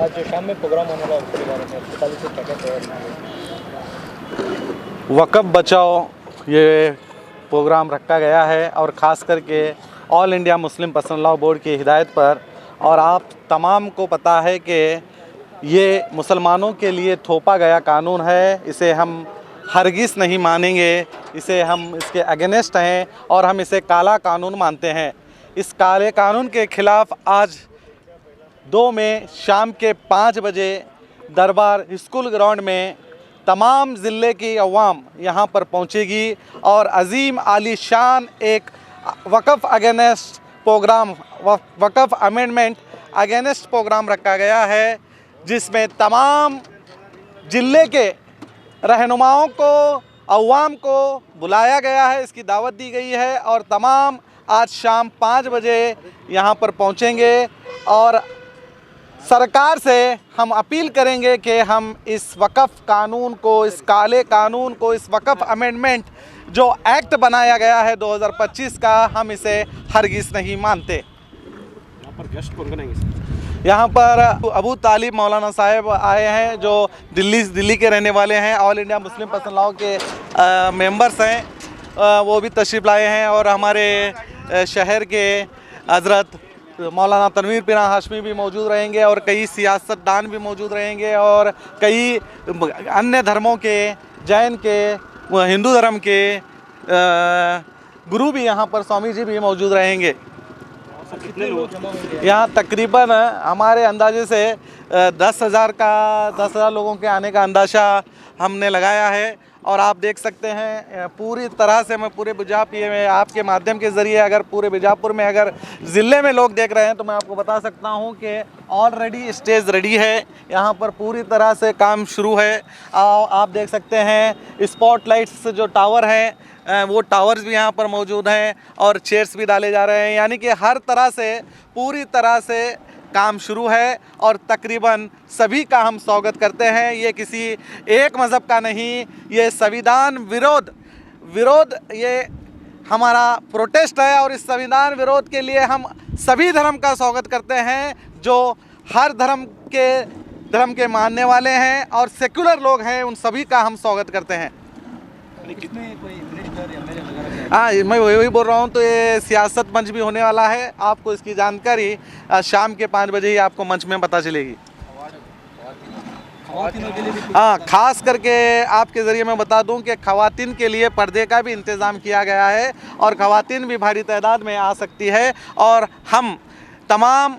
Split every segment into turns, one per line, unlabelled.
आज जो शाम में प्रोग्राम होने वाला उसके बारे में अस्पताल से क्या क्या तैयारी है?
वक़्फ़ बचाओ ये प्रोग्राम रखा गया है और ख़ास करके all India Muslim Personal Law board की हिदायत पर। और आप तमाम को पता है कि ये मुसलमानों के लिए थोपा गया कानून है, इसे हम हरगिज़ नहीं मानेंगे, इसे हम इसके अगेंस्ट हैं और हम इसे काला कानून मानते हैं। इस काले कानून के ख़िलाफ़ आज 2 मई शाम के 5 बजे दरबार स्कूल ग्राउंड में तमाम ज़िले की अवाम यहाँ पर पहुँचेगी और अज़ीम आलीशान एक वक़्फ़ अगेंस्ट प्रोग्राम, वक़्फ़ अमेंडमेंट अगेंस्ट प्रोग्राम रखा गया है, जिसमें तमाम ज़िले के रहनुमाओं को, अवाम को बुलाया गया है, इसकी दावत दी गई है और तमाम आज शाम 5 बजे यहाँ पर पहुँचेंगे। और सरकार से हम अपील करेंगे कि हम इस वक़्फ़ कानून को, इस काले कानून को, इस वक़्फ़ अमेंडमेंट जो एक्ट बनाया गया है 2025 का, हम इसे हरगिज़ नहीं मानते।
यहाँ पर गेस्ट कौन आएंगे?
यहाँ पर अबू तालिब मौलाना साहब आए हैं जो दिल्ली के रहने वाले हैं, all India Muslim Personal law के मेंबर्स हैं, वो भी तशरीफ़ लाए हैं। और हमारे शहर के हज़रत मौलाना तनवीर पीरा हाशमी भी मौजूद रहेंगे और कई सियासतदान भी मौजूद रहेंगे और कई अन्य धर्मों के, जैन के, हिंदू धर्म के गुरु भी यहाँ पर, स्वामी जी भी मौजूद रहेंगे।
कितने लोग जमा होंगे?
यहाँ तकरीबन हमारे अंदाजे से 10,000 लोगों के आने का अंदाज़ा हमने लगाया है। और आप देख सकते हैं पूरी तरह से, मैं पूरे में आपके माध्यम के ज़रिए अगर पूरे बीजापुर में अगर ज़िले में लोग देख रहे हैं तो मैं आपको बता सकता हूं कि ऑलरेडी स्टेज रेडी है, यहाँ पर पूरी तरह से काम शुरू है। आप देख सकते हैं स्पॉटलाइट्स जो टावर हैं वो टावर्स भी यहाँ पर मौजूद हैं और चेयर्स भी डाले जा रहे हैं, यानी कि हर तरह से पूरी तरह से काम शुरू है। और तकरीबन सभी का हम स्वागत करते हैं। ये किसी एक मज़हब का नहीं, ये संविधान विरोध ये हमारा प्रोटेस्ट है और इस संविधान विरोध के लिए हम सभी धर्म का स्वागत करते हैं, जो हर धर्म के मानने वाले हैं और सेकुलर लोग हैं, उन सभी का हम स्वागत करते हैं।
इसमें कोई मिनिस्टर एमएलए वगैरह?
हाँ, मैं वही बोल रहा हूँ, तो ये सियासत मंच भी होने वाला है। आपको इसकी जानकारी शाम के 5 बजे ही आपको मंच में पता चलेगी।
खवातीनों के लिए भी
हाँ, खास करके आपके ज़रिए मैं बता दूं कि ख़वातीन के लिए पर्दे का भी इंतज़ाम किया गया है और ख़वातीन भी भारी तादाद में आ सकती है। और हम तमाम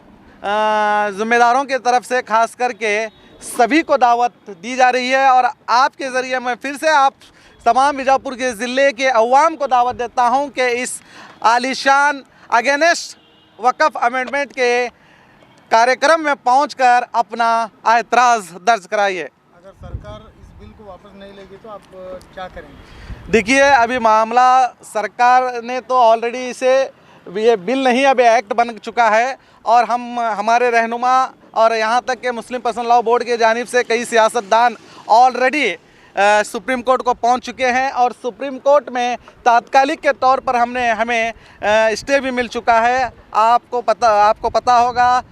ज़िम्मेदारों के तरफ से खास करके सभी को दावत दी जा रही है और आपके ज़रिए मैं फिर से आप तमाम बीजापुर के ज़िले के अवाम को दावत देता हूं कि इस आलीशान अगेंस्ट वक़्फ़ अमेंडमेंट के कार्यक्रम में पहुंचकर अपना एतराज़ दर्ज कराइए।
अगर सरकार इस बिल को वापस नहीं लेगी तो आप क्या करेंगे?
देखिए, अभी मामला सरकार ने तो ऑलरेडी इसे, ये बिल नहीं, अब एक्ट बन चुका है और हम हमारे रहनुमा और यहाँ तक के मुस्लिम पर्सनल लॉ बोर्ड के जानिब से कई सियासतदान ऑलरेडी सुप्रीम कोर्ट को पहुंच चुके हैं और सुप्रीम कोर्ट में तात्कालिक के तौर पर हमें स्टे भी मिल चुका है। आपको पता होगा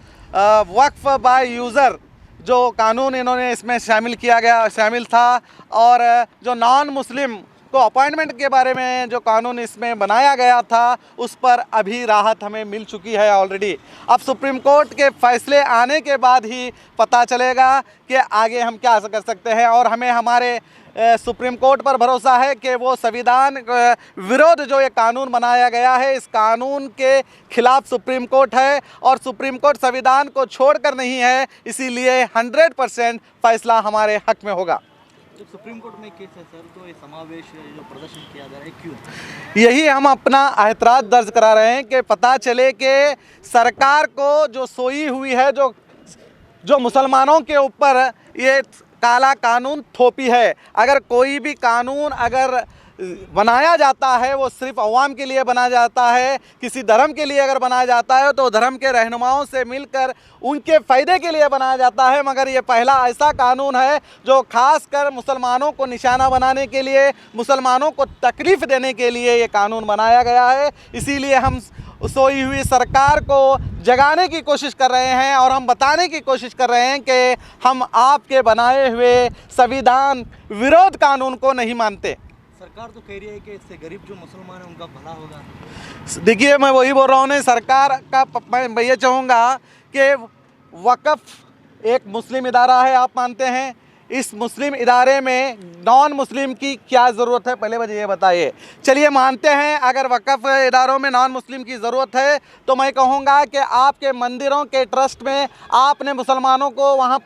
वक्फ बाय यूज़र जो कानून इन्होंने इसमें शामिल था और जो नॉन मुस्लिम को अपॉइंटमेंट के बारे में जो कानून इसमें बनाया गया था, उस पर अभी राहत हमें मिल चुकी है ऑलरेडी। अब सुप्रीम कोर्ट के फैसले आने के बाद ही पता चलेगा कि आगे हम क्या कर सकते हैं। और हमें हमारे सुप्रीम कोर्ट पर भरोसा है कि वो संविधान विरोध जो ये कानून बनाया गया है, इस कानून के खिलाफ सुप्रीम कोर्ट है और सुप्रीम कोर्ट संविधान को छोड़कर नहीं है, इसीलिए 100% फैसला हमारे हक में होगा।
जब सुप्रीम कोर्ट में केस है सर, तो ये समावेश जो प्रदर्शन किया जा रहा है क्यों?
यही हम अपना एतराज़ दर्ज करा रहे हैं कि पता चले कि सरकार को जो सोई हुई है, जो मुसलमानों के ऊपर ये काला कानून थोपी है। अगर कोई भी कानून अगर बनाया जाता है वो सिर्फ अवाम के लिए बनाया जाता है, किसी धर्म के लिए अगर बनाया जाता है तो धर्म के रहनुमाओं से मिलकर उनके फ़ायदे के लिए बनाया जाता है। मगर ये पहला ऐसा कानून है जो खास कर मुसलमानों को निशाना बनाने के लिए, मुसलमानों को तकलीफ़ देने के लिए ये कानून बनाया गया है। इसीलिए हम सोई हुई सरकार को जगाने की कोशिश कर रहे हैं और हम बताने की कोशिश कर रहे हैं कि हम आपके बनाए हुए संविधान विरोध कानून को नहीं मानते।
सरकार तो कह रही है कि इससे गरीब जो मुसलमान हैं उनका भला होगा।
देखिए, मैं वही बोल रहा हूँ ना, सरकार का मैं ये चाहूँगा कि वक़्फ़ एक मुस्लिम इदारा है, आप मानते हैं। इस मुस्लिम इदारे में नॉन मुस्लिम की क्या ज़रूरत है, पहले मुझे ये बताइए। चलिए मानते हैं अगर वक़्फ़ इदारों में नॉन मुस्लिम की ज़रूरत है, तो मैं कहूँगा कि आपके मंदिरों के ट्रस्ट में आपने मुसलमानों को वहाँ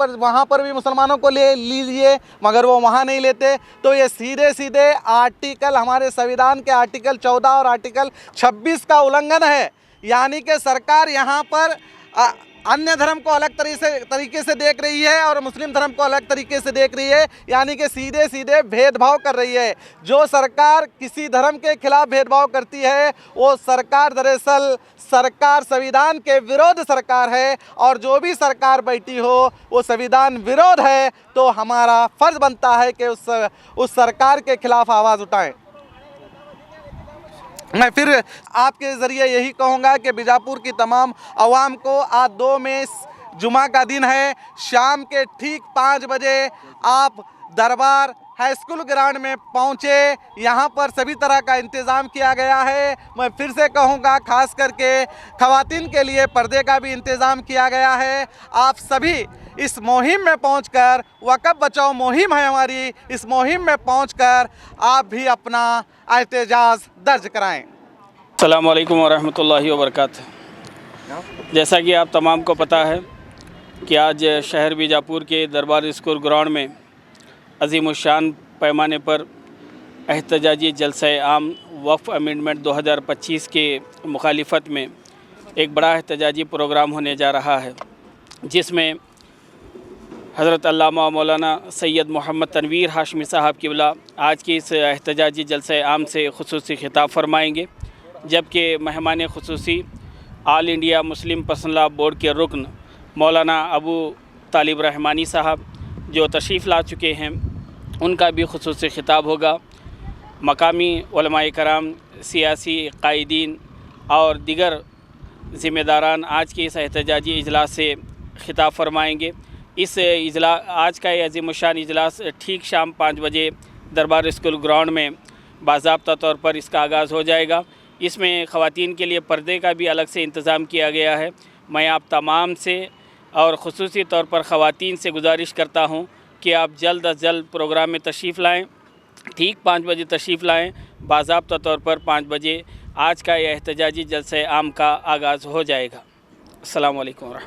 पर भी मुसलमानों को ले लीजिए, मगर वो वहाँ नहीं लेते। तो ये सीधे सीधे आर्टिकल, हमारे संविधान के आर्टिकल 14 और आर्टिकल 26 का उल्लंघन है। यानी कि सरकार यहाँ पर अन्य धर्म को अलग तरीके से देख रही है और मुस्लिम धर्म को अलग तरीके से देख रही है, यानी कि सीधे सीधे भेदभाव कर रही है। जो सरकार किसी धर्म के खिलाफ भेदभाव करती है वो सरकार दरअसल सरकार संविधान के विरोध सरकार है, और जो भी सरकार बैठी हो वो संविधान विरोध है। तो हमारा फ़र्ज़ बनता है कि उस सरकार के खिलाफ आवाज़ उठाएं। मैं फिर आपके ज़रिए यही कहूँगा कि बीजापुर की तमाम आवाम को आज 2 मई जुमा का दिन है, शाम के ठीक 5 बजे आप दरबार हाई स्कूल ग्राउंड में पहुँचे। यहाँ पर सभी तरह का इंतज़ाम किया गया है। मैं फिर से कहूँगा, ख़ास करके ख़वातीन के लिए पर्दे का भी इंतज़ाम किया गया है। आप सभी इस मुहिम में पहुंचकर, वक़्फ़ बचाओ मुहिम है हमारी, इस मुहिम में पहुंचकर आप भी अपना एहतजाज दर्ज कराएं।
अस्सलामु अलैकुम वरहमतुल्लाहि वबरकातुहू। जैसा कि आप तमाम को पता है कि आज शहर बीजापुर के दरबार स्कूल ग्राउंड में अज़ीमुश्शान पैमाने पर एहतजाजी जलसा आम वक्फ़ अमेंडमेंट 2025 के मुखालिफत में एक बड़ा एहतजाजी प्रोग्राम होने जा रहा है, जिसमें हज़रत अल्लामा मौलाना सैयद मोहम्मद तनवीर हाशमी साहब क़िबला आज की इस एहतजाजी जलसा आम से ख़ुसूसी खिताब फरमाएँगे, जबकि मेहमान ख़ुसूसी All India Muslim Personal Law Board के रुकन मौलाना अबू तालिब रहमानी साहब जो तशरीफ़ ला चुके हैं, उनका भी ख़ुसूसी खिताब होगा। मकामी उलमाए कराम, सियासी कायदीन और दिगर ज़िम्मेदारान आज के इस एहतजाजी इजलास से खिताब फरमाएँगे। आज का ये अज़ीमुश्शान इजलास ठीक शाम 5 बजे दरबार स्कूल ग्राउंड में बाज़ाब्ता तौर पर इसका आगाज़ हो जाएगा। इसमें ख़वातीन के लिए पर्दे का भी अलग से इंतज़ाम किया गया है। मैं आप तमाम से और ख़ुसूसी तौर पर ख़वातीन से गुजारिश करता हूँ कि आप जल्द अज़ जल्द प्रोग्राम में तशरीफ़ लाएँ। ठीक 5 बजे तशरीफ़ लाएँ। बाज़ाब्ता तौर पर 5 बजे आज का यह एहतजाजी जलसा आम का आगाज़ हो जाएगा। अस्सलामु अलैकुम।